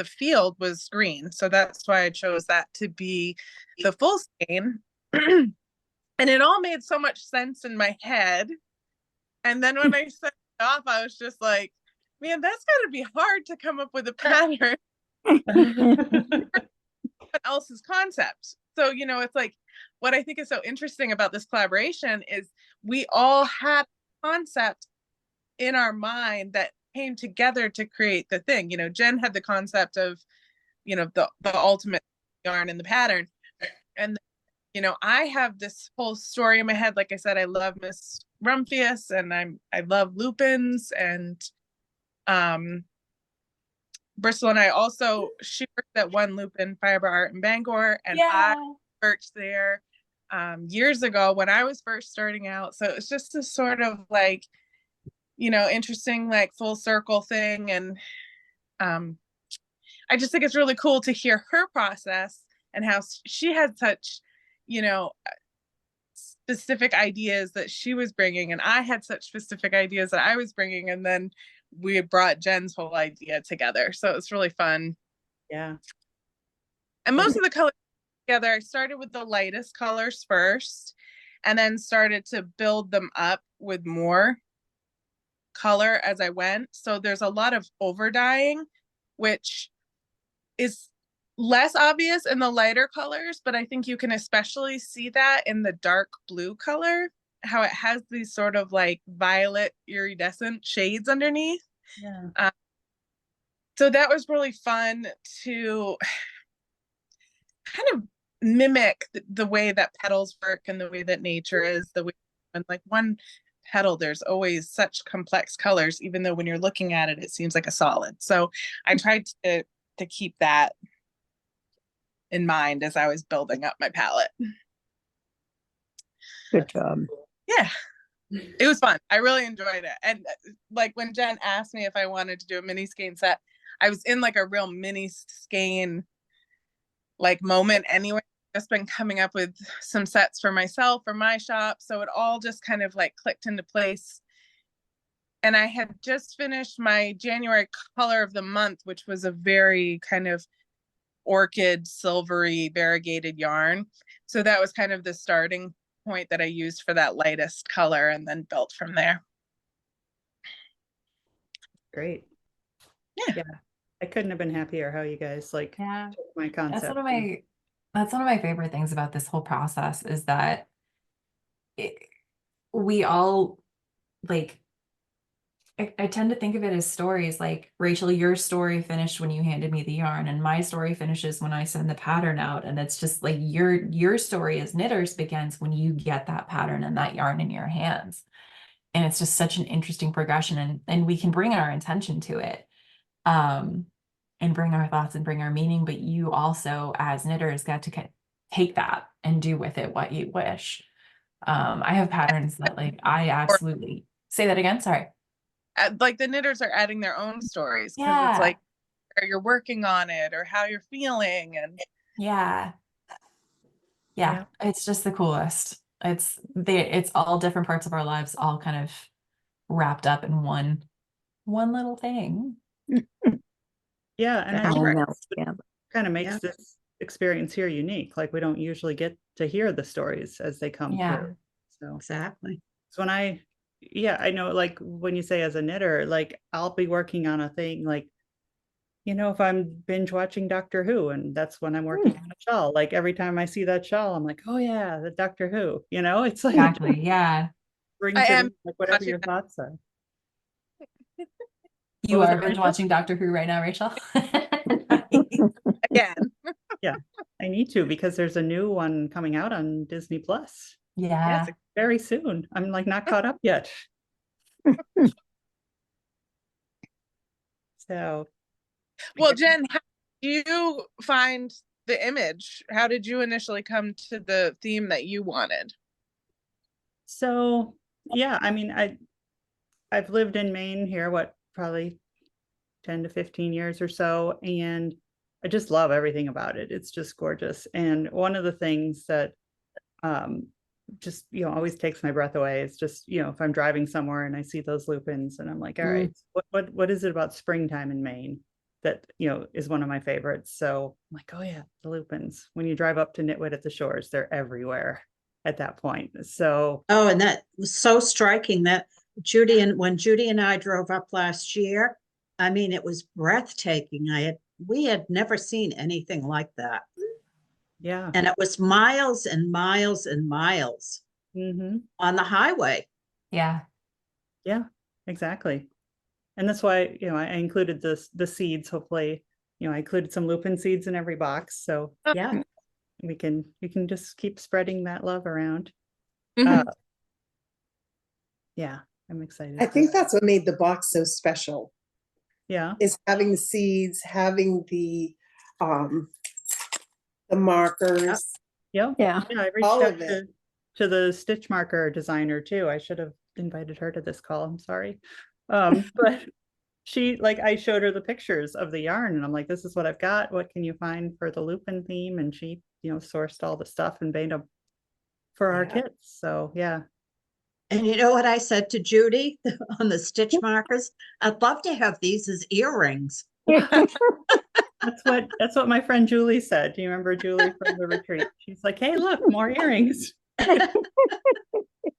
field was green. So that's why I chose that to be the full skein. And it all made so much sense in my head. And then when I set it off, I was just like, man, that's gotta be hard to come up with a pattern. Else's concept. So, you know, it's like what I think is so interesting about this collaboration is we all had a concept in our mind that came together to create the thing. You know, Jenn had the concept of, you know, the ultimate yarn and the pattern. And, you know, I have this whole story in my head. Like I said, I love Miss Rumphius and I love lupins, and Bristol and I also, she worked at One Lupin Fiber Art in Bangor, and I worked there years ago when I was first starting out. So it's just a sort of like, you know, interesting, like full circle thing. And I just think it's really cool to hear her process and how she had such, you know, specific ideas that she was bringing, and I had such specific ideas that I was bringing, and then we brought Jenn's whole idea together. So it's really fun. Yeah. And most of the colors together, I started with the lightest colors first, and then started to build them up with more color as I went. So there's a lot of over dyeing, which is less obvious in the lighter colors, but I think you can especially see that in the dark blue color, how it has these sort of like violet iridescent shades underneath. Yeah. So that was really fun to kind of mimic the way that petals work and the way that nature is, the way, and like one petal, there's always such complex colors, even though when you're looking at it, it seems like a solid. So I tried to keep that in mind as I was building up my palette. Good job. Yeah, it was fun. I really enjoyed it. And like when Jenn asked me if I wanted to do a mini skein set, I was in like a real mini skein like moment anyway. Just been coming up with some sets for myself, for my shop. So it all just kind of like clicked into place. And I had just finished my January color of the month, which was a very kind of orchid silvery variegated yarn. So that was kind of the starting point that I used for that lightest color, and then built from there. Great. Yeah. I couldn't have been happier how you guys like took my concept. That's one of my favorite things about this whole process is that we all like, I tend to think of it as stories. Like, Rachel, your story finished when you handed me the yarn, and my story finishes when I send the pattern out. And it's just like your story as knitters begins when you get that pattern and that yarn in your hands. And it's just such an interesting progression, and we can bring our intention to it, and bring our thoughts and bring our meaning, but you also as knitters got to take that and do with it what you wish. I have patterns that like I absolutely say that again. Sorry. Like the knitters are adding their own stories, because it's like how you're working on it or how you're feeling. And yeah, it's just the coolest. It's all different parts of our lives all kind of wrapped up in one little thing. Yeah, and I think Yeah. kind of makes this experience here unique. Like we don't usually get to hear the stories as they come through. So exactly. So when I know, like when you say as a knitter, like I'll be working on a thing, like, you know, if I'm binge watching Doctor Who, and that's when I'm working on a shawl, like every time I see that shawl, I'm like, oh yeah, the Doctor Who, you know, it's like exactly, yeah. Brings it in, like whatever your thoughts are. You are binge watching Doctor Who right now, Rachel? Again. Yeah, I need to, because there's a new one coming out on Disney Plus. Yeah. Yes, very soon. I'm like not caught up yet. So, well, Jenn, how did you find the image? How did you initially come to the theme that you wanted? So yeah, I mean, I've lived in Maine here, what, probably 10 to 15 years or so, and I just love everything about it. It's just gorgeous. And one of the things that just, you know, always takes my breath away is just, you know, if I'm driving somewhere and I see those lupins and I'm like, all right, what is it about springtime in Maine that, you know, is one of my favorites? So I'm like, oh yeah, the lupins. When you drive up to KnitWit at the Shores, they're everywhere at that point. So Oh, and that was so striking that when Judy and I drove up last year, I mean, it was breathtaking. We had never seen anything like that. yeah. And it was miles and miles and miles on the highway. Yeah. Yeah, exactly. And that's why, you know, I included the seeds. Hopefully, you know, I included some lupin seeds in every box. So Yeah. you can just keep spreading that love around. Yeah, I'm excited. I think that's what made the box so special, yeah, is having the seeds, having the markers. yeah. Yeah. I reached All out of it. to the stitch marker designer too. I should have invited her to this call. I'm sorry. But she, like, I showed her the pictures of the yarn and I'm like, this is what I've got. What can you find for the lupin theme? And she, you know, sourced all the stuff and made them for our kids. So yeah. And you know what I said to Judy on the stitch markers? I'd love to have these as earrings. That's what my friend Julie said. Do you remember Julie from the retreat? She's like, hey, look, more earrings.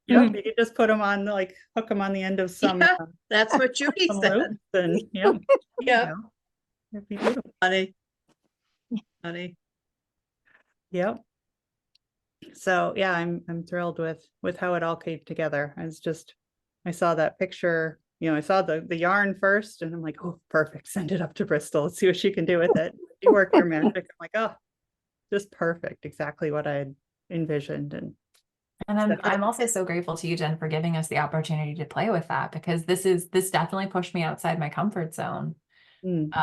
Yep, you could just put them on, like, hook them on the end of some. Yeah, that's what Judy some said. loops and yeah, Yeah, it'd be beautiful. funny. Yep. So yeah, I'm thrilled with how it all came together. I saw that picture, you know, I saw the yarn first and I'm like, oh, perfect. Send it up to Bristol. Let's see what she can do with it. You work your magic. I'm like, oh, just perfect. Exactly what I had envisioned. And I'm also so grateful to you, Jen, for giving us the opportunity to play with that, because this definitely pushed me outside my comfort zone. And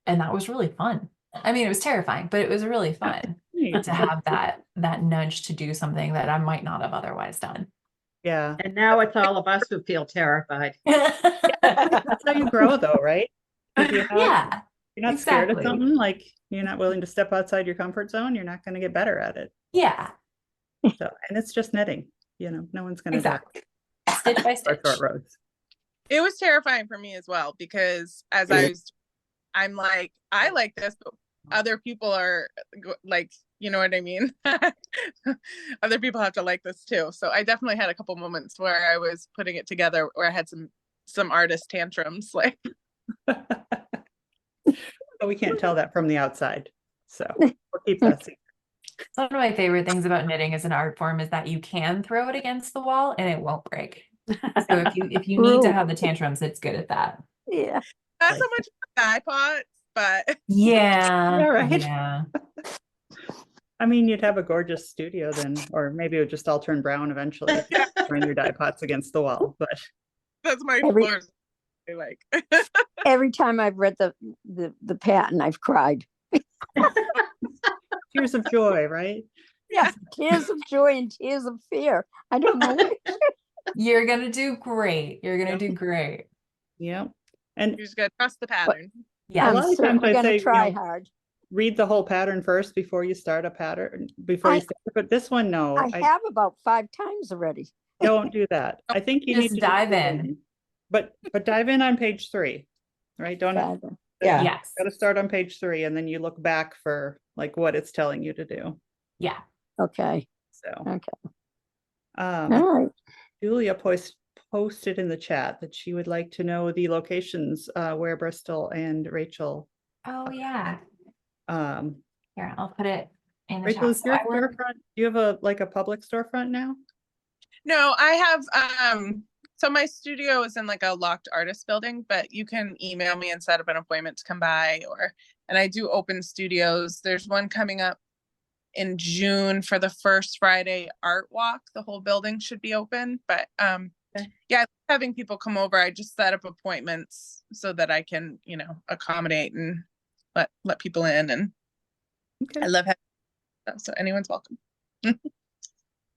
that was really fun. I mean, it was terrifying, but it was really fun to have that nudge to do something that I might not have otherwise done. Yeah. And now it's all of us who feel terrified. That's how you grow though, right? You're not scared of something, like you're not willing to step outside your comfort zone, you're not going to get better at it. Yeah. So, and it's just knitting, you know, no one's going to die. Stitch by stitch. Short roads. It was terrifying for me as well, because I'm like, I like this, but other people are like, you know what I mean? Other people have to like this too. So I definitely had a couple moments where I was putting it together where I had some artist tantrums, like. But we can't tell that from the outside. So we'll keep that secret. One of my favorite things about knitting as an art form is that you can throw it against the wall and it won't break. So if you need to have the tantrums, it's good at that. Yeah. Not so much dye pots, but yeah, right. Yeah. I mean, you'd have a gorgeous studio then, or maybe it would just all turn brown eventually if you run your dye pots against the wall. But that's my floor. Like every time I've read the patent, I've cried. Tears of joy, right? Yeah, tears of joy and tears of fear. I don't know which. You're gonna do great. You're gonna do great. Yep. And you just gotta trust the pattern. Yeah. A lot of times I say, try hard. Read the whole pattern first before you start a pattern. But this one, no. I have about 5 times already. Don't do that. I think you Just need to dive in. But dive in on page 3, right? Don't. Yeah. Yes. Got to start on page 3, and then you look back for like what it's telling you to do. Yeah. Okay. So. Okay. All right. Julia posted in the chat that she would like to know the locations where Bristol and Rachel. Oh yeah. Here, I'll put it in the Rachel, chat. is your storefront? Do you have a public storefront now? No, I have so my studio is in like a locked artist building, but you can email me and set up an appointment to come by, and I do open studios. There's one coming up in June for the first Friday art walk. The whole building should be open, but yeah, having people come over. I just set up appointments so that I can, accommodate and let people in, and I love having stuff, so anyone's welcome.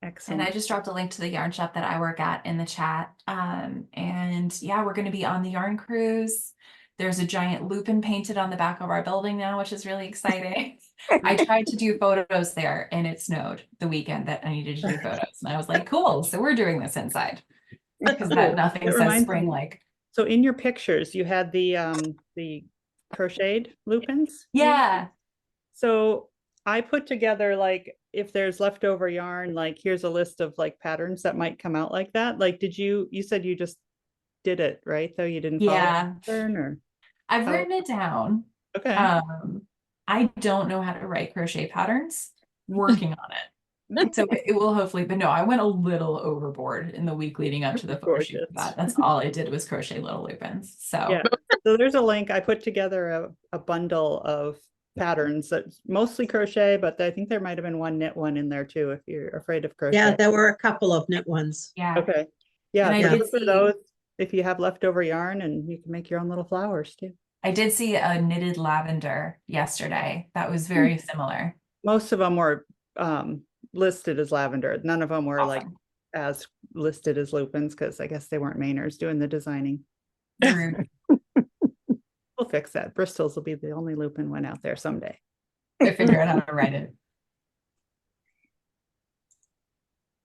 Excellent. And I just dropped a link to the yarn shop that I work at in the chat. And yeah, we're going to be on the yarn cruise. There's a giant lupin painted on the back of our building now, which is really exciting. I tried to do photos there and it snowed the weekend that I needed to do photos. And I was like, cool, so we're doing this inside. Because that nothing It says reminds spring me- like. So in your pictures, you had the crocheted lupins. Yeah. So I put together, like, if there's leftover yarn, like here's a list of like patterns that might come out like that. Like, you said you just did it, right? Though you didn't follow Yeah. the pattern, or I've how- written it down. okay. I don't know how to write crochet patterns. Working on it. So it will hopefully, but no, I went a little overboard in the week leading up to the photo shoot for that. That's all I did was crochet little lupins. So Yeah. So there's a link. I put together a bundle of patterns that's mostly crochet, but I think there might have been one knit one in there too, if you're afraid of crochet. Yeah, there were a couple of knit ones. yeah. Okay. Yeah, And I so did look for see- those if you have leftover yarn, and you can make your own little flowers too. I did see a knitted lavender yesterday. That was very similar. Most of them were listed as lavender. None of them were like Awesome. as listed as lupins, because I guess they weren't Mainers doing the designing. Rude. We'll fix that. Bristol's will be the only lupin one out there someday. I figure out how to write it.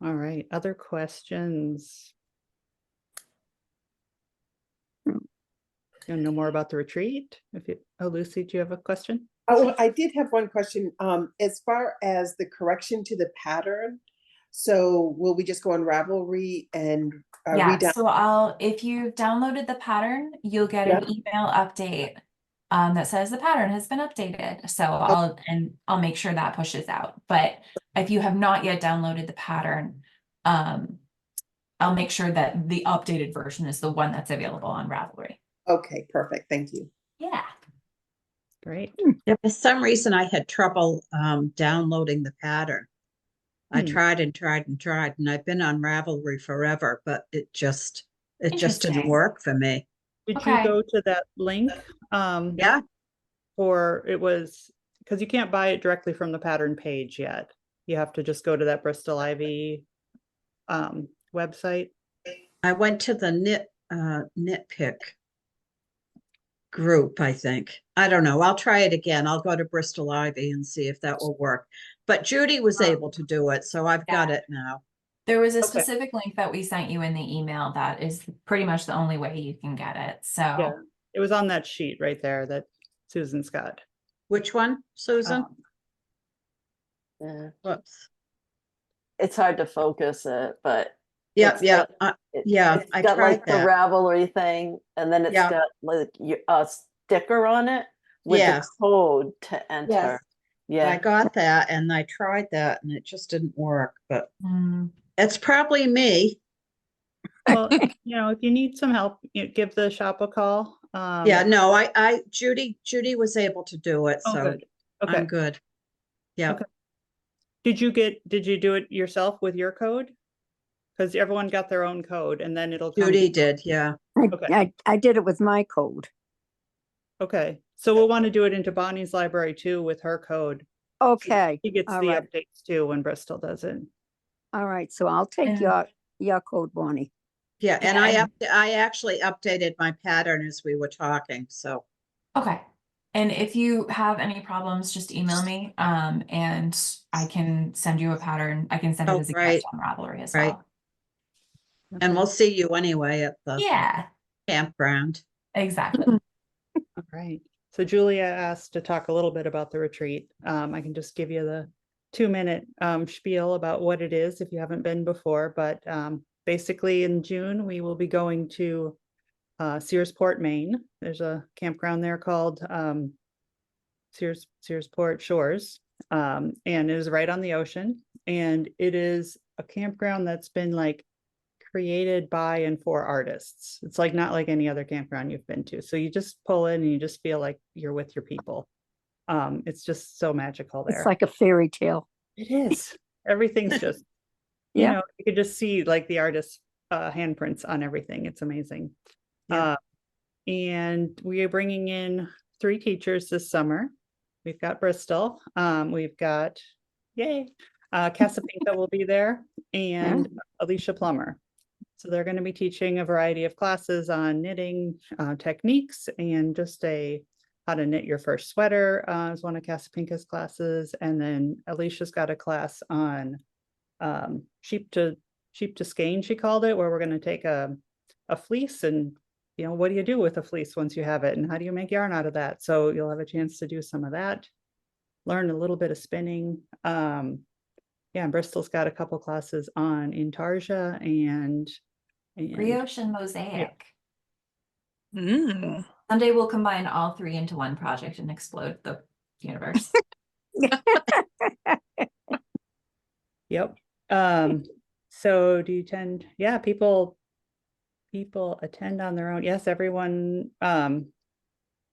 All right, other questions? You know more about the retreat? Oh, Lucy, do you have a question? Oh, I did have one question. As far as the correction to the pattern, so will we just go on Ravelry and Yeah, read so if you've downloaded the pattern, you'll get an email update that says the pattern has been updated. So I'll make sure that pushes out. But if you have not yet downloaded the pattern, I'll make sure that the updated version is the one that's available on Ravelry. Okay, perfect. Thank you. Yeah. Great. Yeah, for some reason I had trouble downloading the pattern. I tried and tried and tried, and I've been on Ravelry forever, but it just didn't Interesting. work for me. Did Okay. you go to that link? Yeah, Or it was, because you can't buy it directly from the pattern page yet. You have to just go to that Bristol Ivy website. I went to the Knitpick group, I think. I don't know. I'll try it again. I'll go to Bristol Ivy and see if that will work. But Judy was able to do it, so I've got it now. There was a specific link that we sent you in the email that is pretty much the only way you can get it. So Yeah, it was on that sheet right there that Susan's got. Which one, Susan? Yeah. Whoops. It's hard to focus it, but Yeah, it's yeah, got- yeah. it's I got tried like the that. Ravelry thing, and then it's Yeah. got like a sticker on it with Yes. the code to enter. I Yeah. got that, and I tried that, and it just didn't work. But mm, it's probably me. Well, if you need some help, give the shop a call. Yeah, no, Judy was able to do it, Oh, so good. Okay. I'm good. Yeah. Okay. Did you do it yourself with your code? Because everyone got their own code, and then it'll come. Judy did, yeah. Okay. I did it with my code. Okay, so we'll want to do it into Bonnie's library too with her code. Okay. He gets all the right. updates too when Bristol does it. All right. So I'll take And- your code, Bonnie. Yeah, and Yeah, I actually updated my pattern as we were talking, so. okay. And if you have any problems, just email me and I can send you a pattern. I can send it Oh, as a right. gift on Ravelry as Right. well. And we'll see you anyway at the Yeah, campground. exactly. All right. So Julia asked to talk a little bit about the retreat. I can just give you the 2-minute spiel about what it is if you haven't been before. But basically in June, we will be going to Searsport, Maine. There's a campground there called Searsport Shores. And it is right on the ocean. And it is a campground that's been like created by and for artists. It's like not like any other campground you've been to. So you just pull in and you just feel like you're with your people. It's just so magical there. It's like a fairy tale. It is. Everything's just, Yeah. you could just see like the artist's handprints on everything. It's amazing. Yeah. And we are bringing in 3 teachers this summer. We've got Bristol. We've got, Casapinka will be there, and Alicia Plummer. So they're going to be teaching a variety of classes on knitting techniques, and just how to knit your first sweater is one of Casapinka's classes. And then Alicia's got a class on sheep to skein, she called it, where we're going to take a fleece and, what do you do with a fleece once you have it, and how do you make yarn out of that? So you'll have a chance to do some of that, learn a little bit of spinning. Yeah, and Bristol's got a couple classes on intarsia and Brioche and mosaic. Mm. Someday we'll combine all three into one project and explode the universe. Yep. So do you tend, yeah, people attend on their own. Yes, everyone,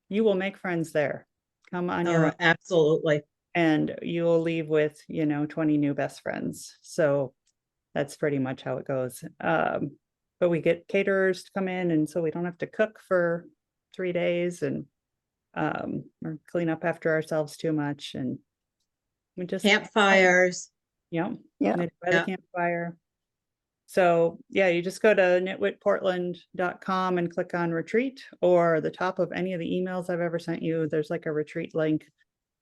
you will make friends there. Come on your own, Absolutely. and you will leave with, 20 new best friends. So that's pretty much how it goes. But we get caterers to come in, and so we don't have to cook for 3 days, and or clean up after ourselves too much. And we just Campfires. Yeah. Yeah. Knit by the campfire. So yeah, you just go to knitwitportland.com and click on retreat, or the top of any of the emails I've ever sent you, there's like a retreat link.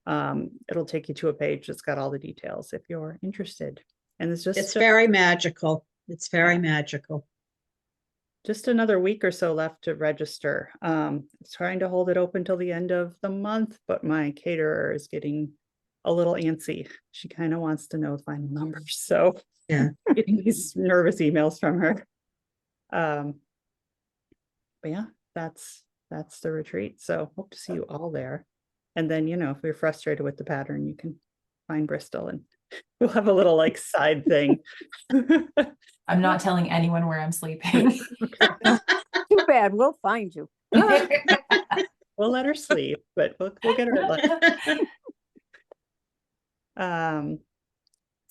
It'll take you to a page that's got all the details if you're interested. And It's very magical. It's very magical. Just another week or so left to register. Trying to hold it open till the end of the month, but my caterer is getting a little antsy. She kind of wants to know the final numbers. So yeah, getting these nervous emails from her. But yeah, that's the retreat. So hope to see you all there. And then, if you're frustrated with the pattern, you can find Bristol and we'll have a little like side thing. I'm not telling anyone where I'm sleeping. Too bad. We'll find you. We'll let her sleep, but we'll get her at lunch.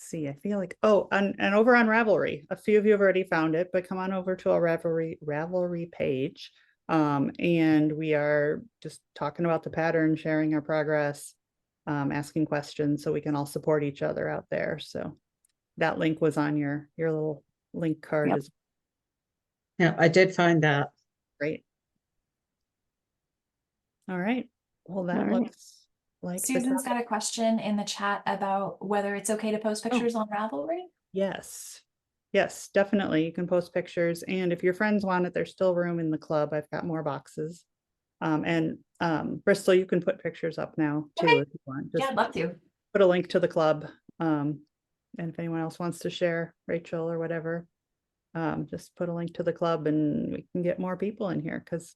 See, I feel like, and over on Ravelry, a few of you have already found it, but come on over to our Ravelry page. And we are just talking about the pattern, sharing our progress, asking questions, so we can all support each other out there. So that link was on your little link card. Yep. Yeah, I did find that. Great. All right. Well, that All right. looks like Susan's got a question in the chat about whether it's okay to post pictures on Ravelry. Yes. Yes, definitely. You can post pictures. And if your friends want it, there's still room in the club. I've got more boxes. And Bristol, you can put pictures up now too, Okay. if you want. Yeah, I'd love to. Put a link to the club. And if anyone else wants to share, Rachel or whatever, just put a link to the club and we can get more people in here, because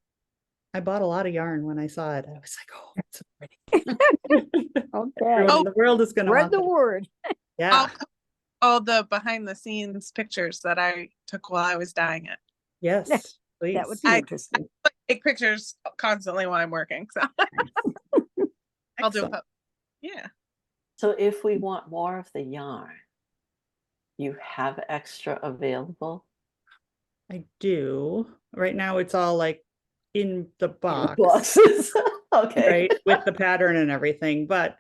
I bought a lot of yarn when I saw it. I was like, oh, it's so pretty. Okay. Everyone in the world is going to Spread want the that. word. Yeah. I'll put all the behind the scenes pictures that I took while I was dyeing it. Yes, please. That would be interesting. I take pictures constantly while I'm working, so I'll do Excellent. it. Yeah. So if we want more of the yarn, you have extra available? I do. Right now it's all like in the box, Boxes. Okay. right? With the pattern and everything, but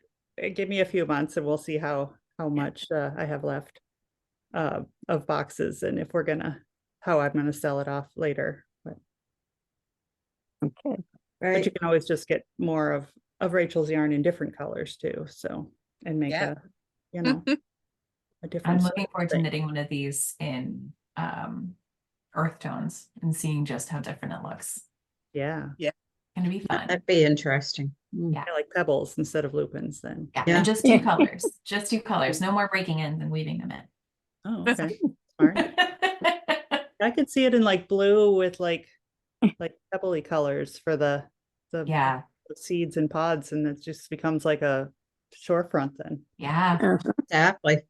give me a few months and we'll see how much I have left of boxes, and if how I'm gonna sell it off later. But Okay. you can always just get more of Rachel's yarn in different colors too. So, and make a different. I'm looking forward to knitting one of these in earth tones and seeing just how different it looks. Yeah. Yeah. Gonna be fun. That'd be interesting. Yeah. Like pebbles instead of lupins then. Yeah. Yeah. And just two colors. Just two colors. No more breaking ends and weaving them in. Oh, okay. Smart. I could see it in like blue with like pebbly colors for the Yeah. seeds and pods, and it just becomes like a shorefront then. Yeah. Exactly.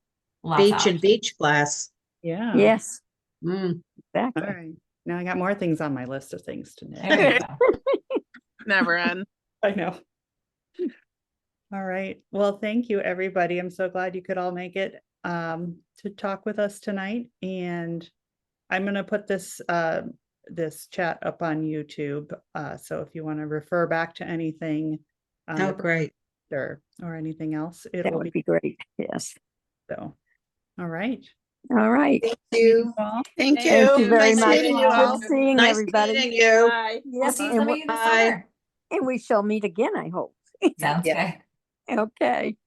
Lots Beach of and beach class. Yeah. Yes. Mm. Exactly. All right. Now I got more things on my list of things to knit. There you go. Never end. I know. All right. Well, thank you, everybody. I'm so glad you could all make it to talk with us tonight. And I'm going to put this this chat up on YouTube. So if you want to refer back to anything, Great. or anything else, it That will would be great. Yes. so. All right. All right. Thank you. Thank Thank you. Thank you very Nice much. meeting you all. Good seeing Nice everybody. meeting you. Bye. We'll Yes, see and, some of you in the Bye. summer. and we shall meet again, I hope. Sounds Yeah. good. Okay.